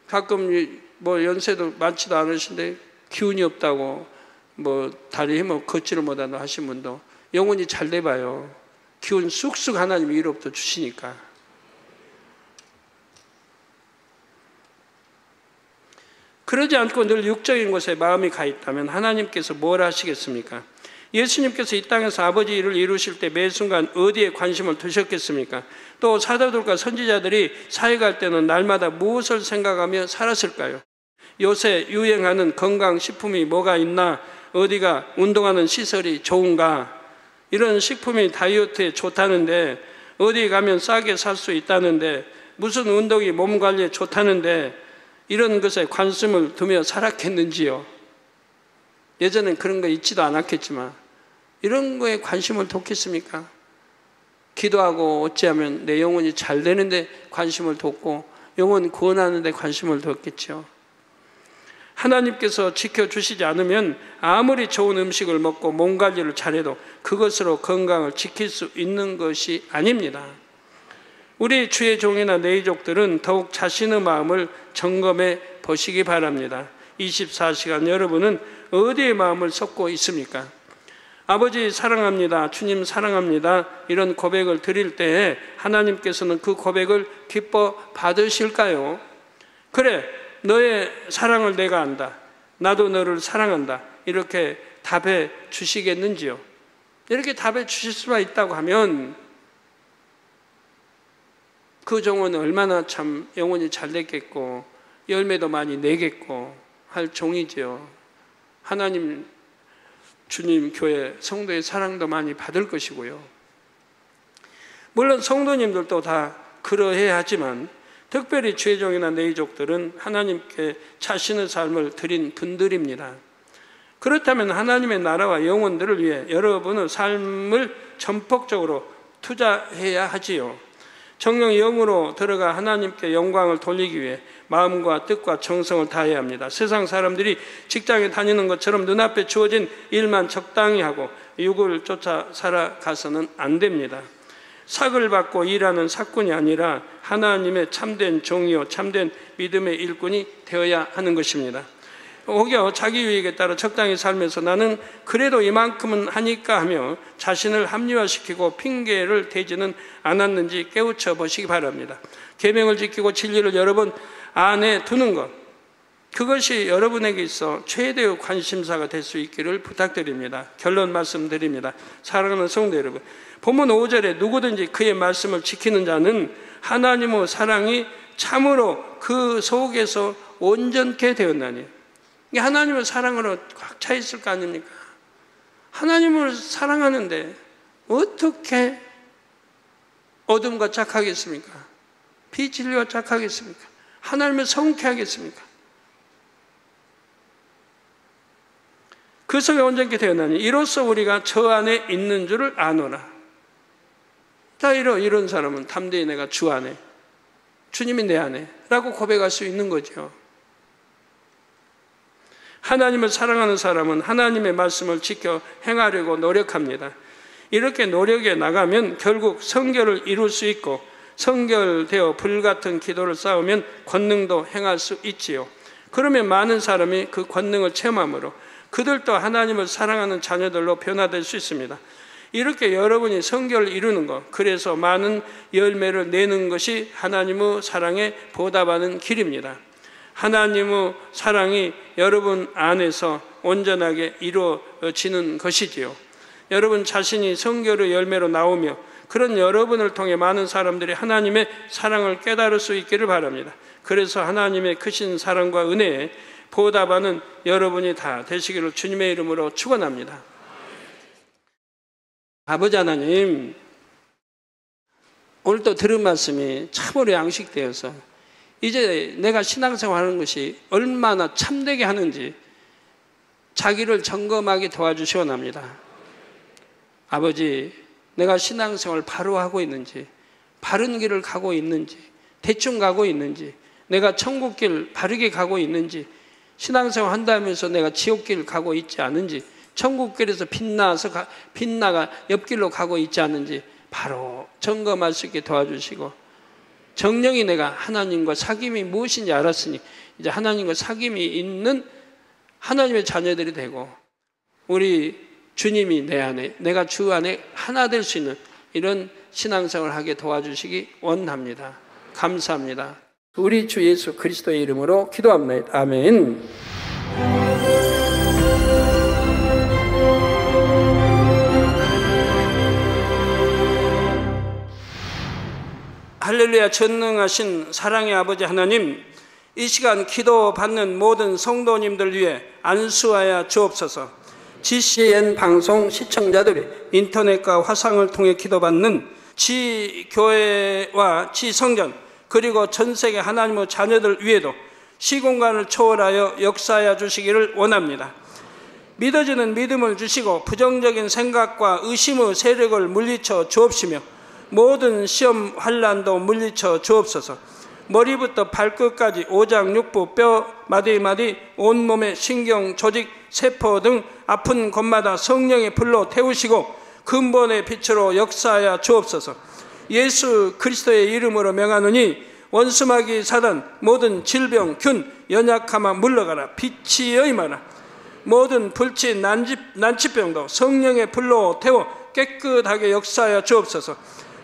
가끔 뭐 연세도 많지도 않으신데 기운이 없다고 뭐 다리 힘을 걷지를 못한다 하신 분도 영혼이 잘 돼봐요. 기운 쑥쑥 하나님이 위로부터 주시니까. 그러지 않고 늘 육적인 것에 마음이 가 있다면 하나님께서 뭘 하시겠습니까? 예수님께서 이 땅에서 아버지 일을 이루실 때 매 순간 어디에 관심을 두셨겠습니까? 또 사도들과 선지자들이 사역할 때는 날마다 무엇을 생각하며 살았을까요? 요새 유행하는 건강식품이 뭐가 있나? 어디가 운동하는 시설이 좋은가? 이런 식품이 다이어트에 좋다는데 어디 가면 싸게 살 수 있다는데 무슨 운동이 몸 관리에 좋다는데 이런 것에 관심을 두며 살았겠는지요? 예전엔 그런 거 있지도 않았겠지만 이런 거에 관심을 뒀겠습니까? 기도하고 어찌하면 내 영혼이 잘 되는데 관심을 뒀고 영혼 구원하는 데 관심을 뒀겠죠. 하나님께서 지켜주시지 않으면 아무리 좋은 음식을 먹고 몸 관리를 잘해도 그것으로 건강을 지킬 수 있는 것이 아닙니다. 우리 주의 종이나 내이족들은 더욱 자신의 마음을 점검해 보시기 바랍니다. 24시간 여러분은 어디에 마음을 쏟고 있습니까? 아버지 사랑합니다, 주님 사랑합니다, 이런 고백을 드릴 때에 하나님께서는 그 고백을 기뻐 받으실까요? 그래, 너의 사랑을 내가 안다, 나도 너를 사랑한다, 이렇게 답해 주시겠는지요? 이렇게 답해 주실 수가 있다고 하면 그 종은 얼마나 참 영혼이 잘 됐겠고 열매도 많이 내겠고 할 종이지요. 하나님, 주님, 교회, 성도의 사랑도 많이 받을 것이고요. 물론 성도님들도 다 그러해야 하지만 특별히 주의 종이나 내이족들은 하나님께 자신의 삶을 드린 분들입니다. 그렇다면 하나님의 나라와 영혼들을 위해 여러분의 삶을 전폭적으로 투자해야 하지요. 정령 영으로 들어가 하나님께 영광을 돌리기 위해 마음과 뜻과 정성을 다해야 합니다. 세상 사람들이 직장에 다니는 것처럼 눈앞에 주어진 일만 적당히 하고 육을 쫓아 살아가서는 안 됩니다. 삭을 받고 일하는 사꾼이 아니라 하나님의 참된 종이요 참된 믿음의 일꾼이 되어야 하는 것입니다. 혹여 자기 유익에 따라 적당히 살면서 나는 그래도 이만큼은 하니까 하며 자신을 합리화시키고 핑계를 대지는 않았는지 깨우쳐 보시기 바랍니다. 계명을 지키고 진리를 여러분 안에 두는 것, 그것이 여러분에게 있어 최대의 관심사가 될 수 있기를 부탁드립니다. 결론 말씀드립니다. 사랑하는 성도 여러분, 본문 5절에 누구든지 그의 말씀을 지키는 자는 하나님의 사랑이 참으로 그 속에서 온전케 되었나니. 이게 하나님의 사랑으로 꽉 차 있을 거 아닙니까? 하나님을 사랑하는데 어떻게 어둠과 착하겠습니까? 비진리와 착하겠습니까? 하나님을 성쾌하겠습니까? 그 속에 온전케 되었나니 이로써 우리가 저 안에 있는 줄을 아노라. 자, 이런 사람은 담대히 내가 주 안에, 주님이 내 안에 라고 고백할 수 있는 거죠. 하나님을 사랑하는 사람은 하나님의 말씀을 지켜 행하려고 노력합니다. 이렇게 노력해 나가면 결국 성결을 이룰 수 있고 성결되어 불같은 기도를 쌓으면 권능도 행할 수 있지요. 그러면 많은 사람이 그 권능을 체험함으로 그들도 하나님을 사랑하는 자녀들로 변화될 수 있습니다. 이렇게 여러분이 성결을 이루는 것, 그래서 많은 열매를 내는 것이 하나님의 사랑에 보답하는 길입니다. 하나님의 사랑이 여러분 안에서 온전하게 이루어지는 것이지요. 여러분 자신이 성결의 열매로 나오며 그런 여러분을 통해 많은 사람들이 하나님의 사랑을 깨달을 수 있기를 바랍니다. 그래서 하나님의 크신 사랑과 은혜에 보답하는 여러분이 다 되시기를 주님의 이름으로 축원합니다. 아버지 하나님, 오늘 또 들은 말씀이 참으로 양식되어서 이제 내가 신앙생활하는 것이 얼마나 참되게 하는지 자기를 점검하게 도와주시기 원합니다. 아버지, 내가 신앙생활을 바로 하고 있는지, 바른 길을 가고 있는지, 대충 가고 있는지, 내가 천국길 바르게 가고 있는지, 신앙생활 한다면서 내가 지옥길 가고 있지 않은지, 천국길에서 빛나가 옆길로 가고 있지 않은지 바로 점검할 수 있게 도와주시고, 정령이 내가 하나님과 사귐이 무엇인지 알았으니 이제 하나님과 사귐이 있는 하나님의 자녀들이 되고 우리 주님이 내 안에, 내가 주 안에 하나 될 수 있는 이런 신앙생활을 하게 도와주시기 원합니다. 감사합니다. 우리 주 예수 그리스도의 이름으로 기도합니다. 아멘. 할렐루야. 전능하신 사랑의 아버지 하나님, 이 시간 기도받는 모든 성도님들 위해 안수하여 주옵소서. GCN 방송 시청자들이 인터넷과 화상을 통해 기도받는 지교회와 지성전 그리고 전세계 하나님의 자녀들 위에도 시공간을 초월하여 역사하여 주시기를 원합니다. 믿어지는 믿음을 주시고 부정적인 생각과 의심의 세력을 물리쳐 주옵시며 모든 시험 환난도 물리쳐 주옵소서. 머리부터 발끝까지 오장 육부 뼈 마디마디 온몸의 신경 조직 세포 등 아픈 곳마다 성령의 불로 태우시고 근본의 빛으로 역사하여 주옵소서. 예수 그리스도의 이름으로 명하노니 원수마귀 사단 모든 질병 균 연약함아 물러가라. 빛이 여임하라. 모든 불치 난치병도 성령의 불로 태워 깨끗하게 역사하여 주옵소서.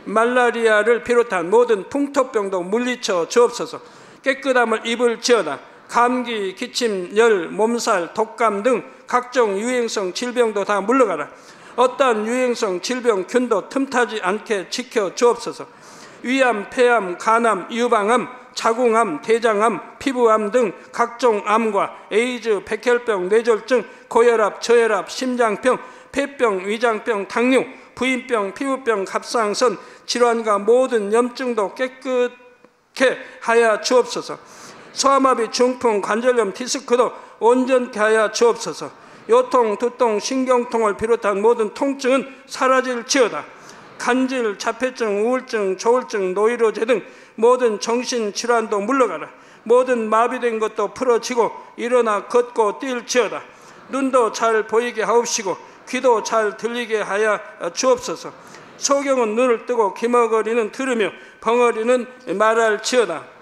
말라리아를 비롯한 모든 풍토병도 물리쳐 주옵소서. 깨끗함을 입을지어다. 감기, 기침, 열, 몸살, 독감 등 각종 유행성 질병도 다 물러가라. 어떠한 유행성 질병 균도 틈타지 않게 지켜 주옵소서. 위암, 폐암, 간암, 유방암, 자궁암, 대장암, 피부암 등 각종 암과 에이즈, 백혈병, 뇌졸중, 고혈압, 저혈압, 심장병, 폐병, 위장병, 당뇨, 부인병, 피부병, 갑상선 질환과 모든 염증도 깨끗게 하여 주옵소서. 소아마비, 중풍, 관절염, 디스크도 온전케 하여 주옵소서. 요통, 두통, 신경통을 비롯한 모든 통증은 사라질지어다. 간질, 자폐증, 우울증, 조울증, 노이로제 등 모든 정신질환도 물러가라. 모든 마비된 것도 풀어지고 일어나 걷고 뛸지어다. 눈도 잘 보이게 하옵시고 귀도 잘 들리게 하여 주옵소서. 소경은 눈을 뜨고 기머거리는 들으며 벙어리는 말할지어다.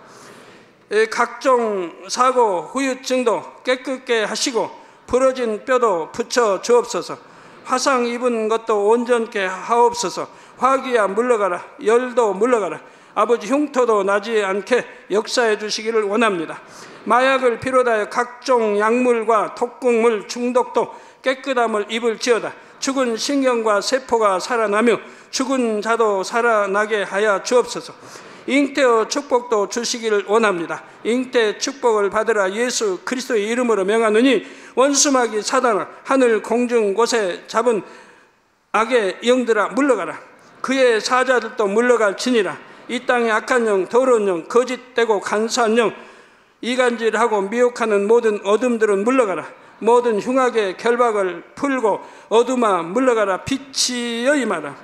각종 사고, 후유증도 깨끗게 하시고 부러진 뼈도 붙여 주옵소서. 화상 입은 것도 온전케 하옵소서. 화기야 물러가라. 열도 물러가라. 아버지 흉터도 나지 않게 역사해 주시기를 원합니다. 마약을 비롯하여 각종 약물과 독극물 중독도 깨끗함을 입을지어다. 죽은 신경과 세포가 살아나며 죽은 자도 살아나게 하여 주옵소서. 잉태의 축복도 주시기를 원합니다. 잉태 축복을 받으라. 예수 그리스도의 이름으로 명하노니 원수마귀 사단아 하늘 공중 곳에 잡은 악의 영들아 물러가라. 그의 사자들도 물러갈지니라. 이 땅의 악한 영, 더러운 영, 거짓되고 간사한 영, 이간질하고 미혹하는 모든 어둠들은 물러가라. 모든 흉악의 결박을 풀고 어둠아 물러가라. 빛이 여임하라.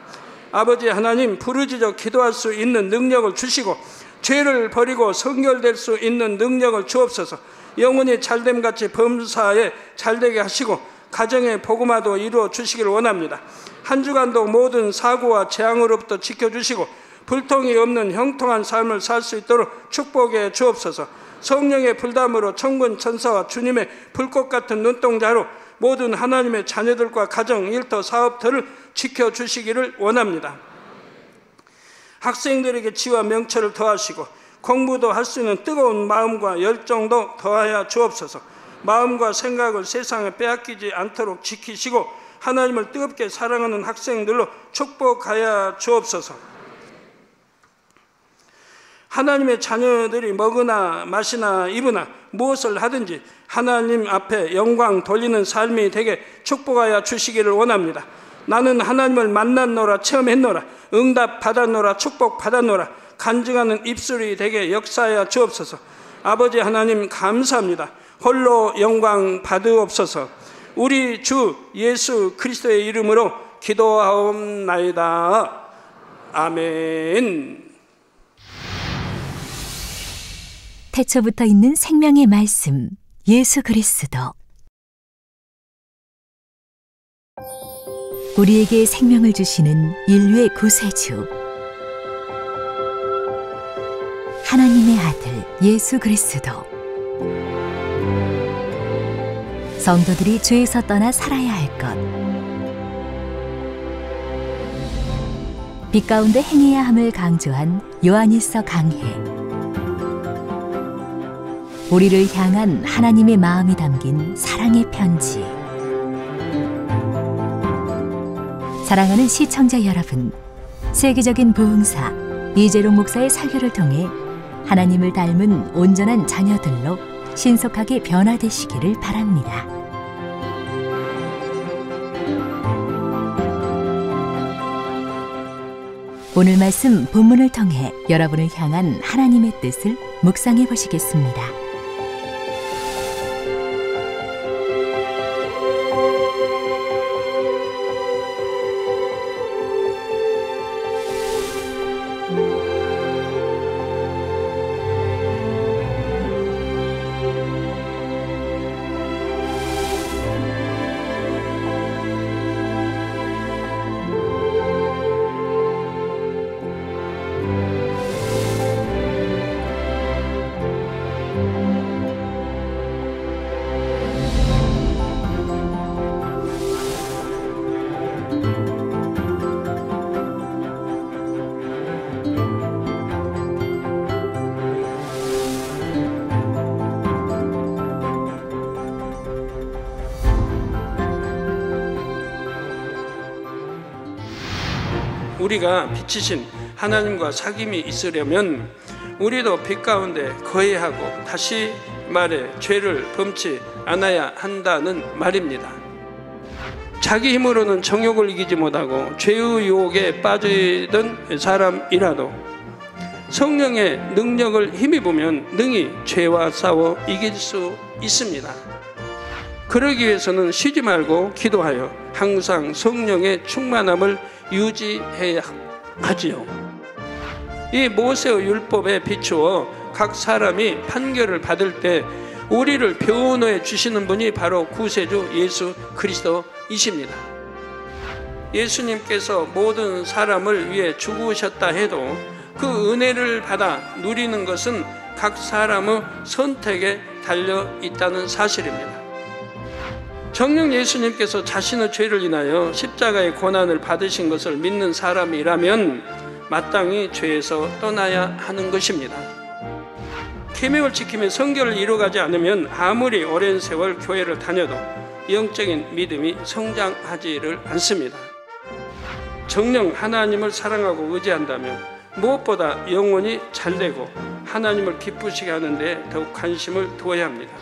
아버지 하나님, 부르짖어 기도할 수 있는 능력을 주시고 죄를 버리고 성결될 수 있는 능력을 주옵소서. 영혼이 잘됨같이 범사에 잘되게 하시고 가정의 복음화도 이루어 주시기를 원합니다. 한 주간도 모든 사고와 재앙으로부터 지켜주시고 불통이 없는 형통한 삶을 살 수 있도록 축복해 주옵소서. 성령의 불담으로 천군 천사와 주님의 불꽃 같은 눈동자로 모든 하나님의 자녀들과 가정, 일터, 사업터를 지켜주시기를 원합니다. 학생들에게 지혜와 명철을 더하시고 공부도 할 수 있는 뜨거운 마음과 열정도 더하여 주옵소서. 마음과 생각을 세상에 빼앗기지 않도록 지키시고 하나님을 뜨겁게 사랑하는 학생들로 축복하여 주옵소서. 하나님의 자녀들이 먹으나 마시나 입으나 무엇을 하든지 하나님 앞에 영광 돌리는 삶이 되게 축복하여 주시기를 원합니다. 나는 하나님을 만났노라, 체험했노라, 응답 받았노라, 축복 받았노라, 간증하는 입술이 되게 역사하여 주옵소서. 아버지 하나님 감사합니다. 홀로 영광 받으옵소서. 우리 주 예수 그리스도의 이름으로 기도하옵나이다. 아멘. 태초부터 있는 생명의 말씀 예수 그리스도. 우리에게 생명을 주시는 인류의 구세주 하나님의 아들 예수 그리스도. 성도들이 죄에서 떠나 살아야 할 것, 빛 가운데 행해야 함을 강조한 요한일서 강해. 우리를 향한 하나님의 마음이 담긴 사랑의 편지. 사랑하는 시청자 여러분, 세계적인 부흥사 이재룡 목사의 설교를 통해 하나님을 닮은 온전한 자녀들로 신속하게 변화되시기를 바랍니다. 오늘 말씀 본문을 통해 여러분을 향한 하나님의 뜻을 묵상해 보시겠습니다. 우리가 빛이신 하나님과 사귐이 있으려면 우리도 빛 가운데 거해하고, 다시 말해 죄를 범치 않아야 한다는 말입니다. 자기 힘으로는 정욕을 이기지 못하고 죄의 유혹에 빠지던 사람이라도 성령의 능력을 힘입으면 능히 죄와 싸워 이길 수 있습니다. 그러기 위해서는 쉬지 말고 기도하여 항상 성령의 충만함을 유지해야 하지요. 이 모세의 율법에 비추어 각 사람이 판결을 받을 때 우리를 변호해 주시는 분이 바로 구세주 예수 그리스도이십니다. 예수님께서 모든 사람을 위해 죽으셨다 해도 그 은혜를 받아 누리는 것은 각 사람의 선택에 달려 있다는 사실입니다. 정녕 예수님께서 자신의 죄를 인하여 십자가의 고난을 받으신 것을 믿는 사람이라면 마땅히 죄에서 떠나야 하는 것입니다. 계명을 지키며 성결을 이루어가지 않으면 아무리 오랜 세월 교회를 다녀도 영적인 믿음이 성장하지를 않습니다. 정녕 하나님을 사랑하고 의지한다면 무엇보다 영혼이 잘되고 하나님을 기쁘시게 하는 데 더욱 관심을 두어야 합니다.